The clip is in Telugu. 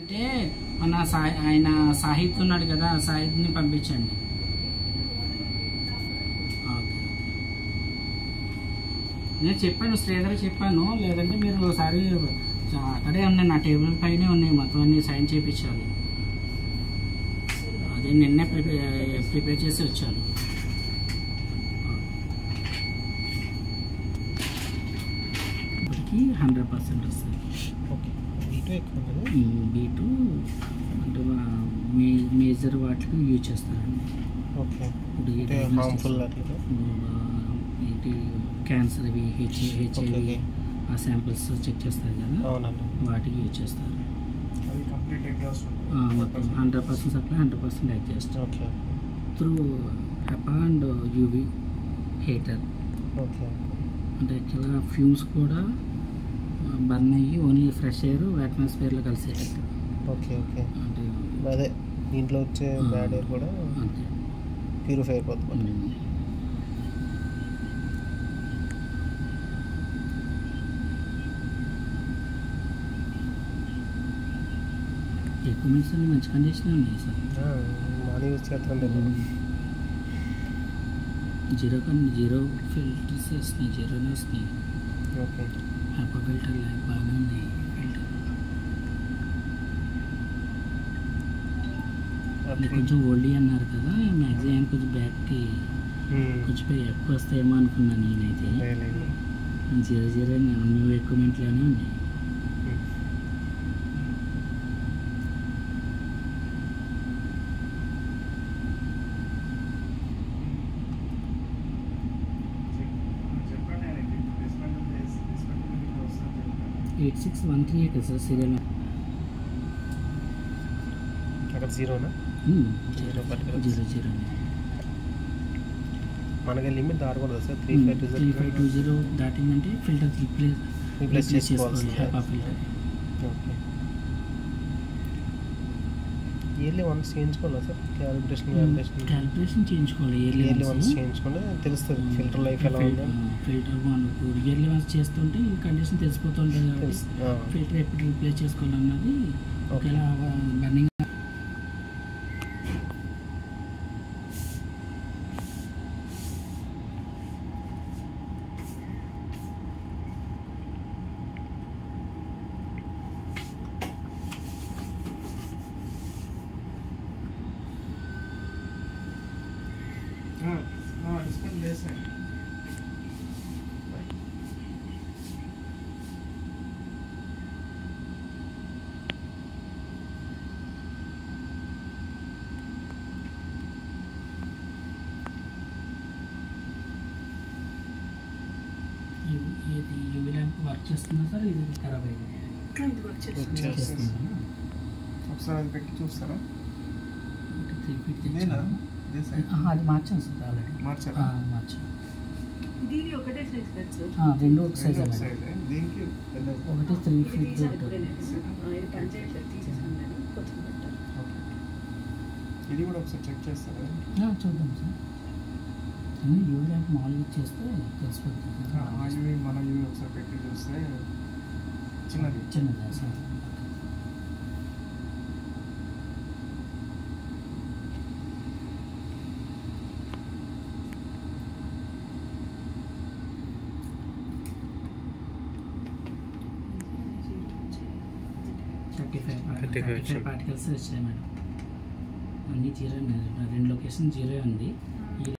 అంటే మన ఆయన సాహిత్ ఉన్నాడు కదా, సాహిత్ని పంపించండి. నేను చెప్పాను, శ్రీధర్ చెప్పాను, లేదంటే మీరు ఒకసారి అక్కడే ఉన్నాయి, నా టేబుల్ పైనే ఉన్నాయి, మొత్తం అన్ని సైన్ చేయించాలి. అదే నిన్నే ప్రిపేర్ చేసి వచ్చాను. ఇప్పటికి 100% వస్తుంది. B2 అంటే మేజర్ వాటికి యూజ్ చేస్తారండి. ఏంటి క్యాన్సర్ ఇవి హెచ్ఐవి ఆ శాంపిల్స్ చెక్ చేస్తారు కదా, వాటికి యూజ్ చేస్తారు. మొత్తం 100% supply, 100% exhaust through HEPA and UV heater. అంటే యాక్చువల్గా ఫ్యూమ్స్ కూడా బర్న్ అయ్యి ఓన్లీ ఫ్రెష్ ఎయిర్ అట్మాస్ఫియర్లో కలిసేటట్టు. అంటే అదే దీంట్లో వచ్చే బ్యాడ్ ఎయిర్ కూడా అంతే ప్యూరిఫై అయిపోతుంది. ఎక్విప్మెంట్స్ అన్ని మంచి కండిషన్ ఉన్నాయి సార్. బాగా యూజ్ చేస్తారండి. జీరో ఫిల్టర్స్ వస్తున్నాయి, జీరోనే వస్తున్నాయి. HEPA ఫిల్టర్ బాగానే ఉన్నాయి. ఫిల్టర్ కొంచెం ఓల్డీ అన్నారు కదా, మ్యాక్సిమం కొంచెం బ్యాక్కి కొంచెం ఎక్కువ వస్తాయేమో అనుకున్నాను నేనైతే. 00 న్యూ ఎక్విప్మెంట్లోనే ఉన్నాయి. అక్కడ 8613 కదా సార్ సీరియల్. అక్కడ 0 మనకి లిమిట్ దాటకూడదు సార్. 3520 దాటిందంటే ఫిల్టర్ రీప్లేస్ చేసుకోవాలి. HEPA ఫిల్టర్ ఇయర్లీ వన్స్ చేయించుకోవాలా సార్? క్యాలిబ్రేషన్ చేయించుకోవాలి. ఇయర్లీ వన్స్ చేయించుకుంటే తెలుస్తుంది ఫిల్టర్ లైఫ్ ఎలా ఉంది. ఫిల్టర్ ఇయర్లీ వన్స్ చేస్తుంటే ఈ కండిషన్ తెలిసిపోతుంటుంది కాబట్టి ఫిల్టర్ ఎప్పుడు రీప్లేస్ చేసుకోవాలన్నది ఒకేలా బర్నింగ్. ఇది యూవీ ల్యాంప్ వర్క్ చేస్తుందా సార్? ఇది ఖరాబ్ అయింది. ఒకసారి అది పెట్టి చూస్తారా? 3 feet అది మార్చాను సార్, ఆల్రెడీ మార్చాను. రెండు ఒక సైజ్ ఒకటి 3 feet. ఇది కూడా ఒకసారి చెక్ చేస్తారా? చూద్దాం సార్. యూవీ ల్యాంప్ మామూలుగా చేస్తే తెలిసిపోతుంది. మన యూవీ ఒకసారి పెట్టి చూస్తే చిన్నదా సార్? పార్టికల్స్ వచ్చాయి మేడం. అన్నీ 0 2 లొకేషన్ 0 ఉంది.